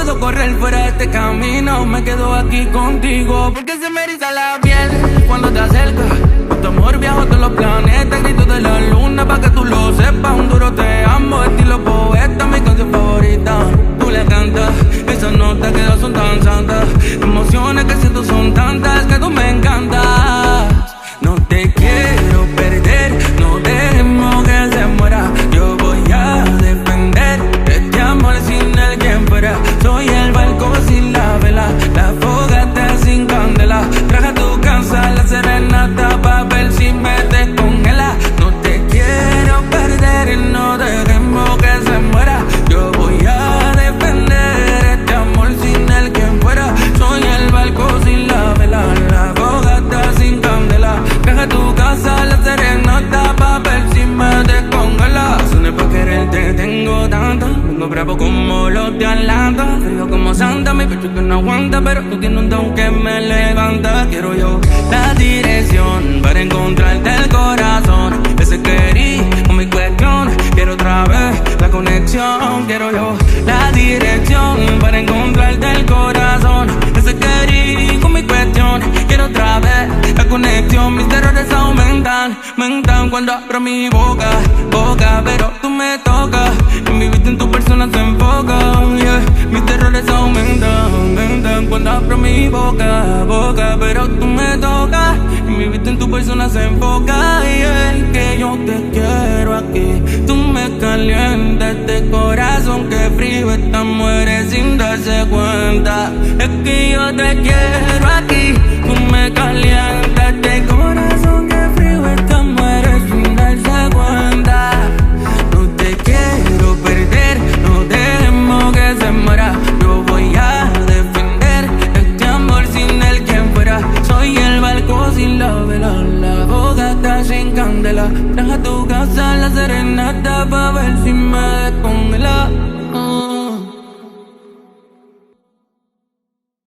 puedo correr fuera de este camino. Me quedo aquí contigo porque se me eriza la piel cuando te acercas. Con tu amor viajo todos los planetas, grito de la luna pa' que tú lo sepas. Un duro te amo, estilo poeta, mi canción favorita. Tú le cantas, esas notas que no son tan santas. Emociones que siento son tantas que tú me encantas. No te quiero perder, no dejemos que se muera. Yo voy a defender este amor sin el quien fuera. Soy el barco sin la vela, la fogata sin candela. Traje a tu casa la serenata pa' ver si me descongela. No te quiero perder, no dejemos que se muera. Yo voy a defender este amor sin el quien fuera. Soy el barco sin la vela, la fogata sin candela. Traje a tu casa la serenata pa' ver si me descongela. Razones pa' quererte tengo tantas. Vengo bravo como los de Atlanta, frío como Santa, mi pecho que no aguanta. Pero tú tienes un don que me levanta. Quiero yo la dirección para encontrarte el corazón. Ese querí con mi cuestión. Quiero otra vez la conexión. Quiero yo la dirección para encontrarte el corazón. Ese querí con mi cuestión. Quiero otra vez la conexión. Mis errores aumentan, aumentan cuando abro mi boca, boca. Pero tú me tocas, en mi vista en tu persona se enfoca, yeah. Mis errores aumentan, aumentan cuando abro mi boca, boca. Pero tú me tocas, en mi vista en tu persona se enfoca, yeah. Que yo te quiero aquí, tú me calientas este corazón que frío esta muere sin darse cuenta. Es que yo te quiero aquí, tú me calientas este corazón que frío esta muere sin darse cuenta. No te quiero perder, no dejemos que se muera. Yo voy a defender este amor sin el quien fuera. Soy el barco sin la vela, la fogata sin candela. Traje a tu casa la serenata pa' ver si me descongela.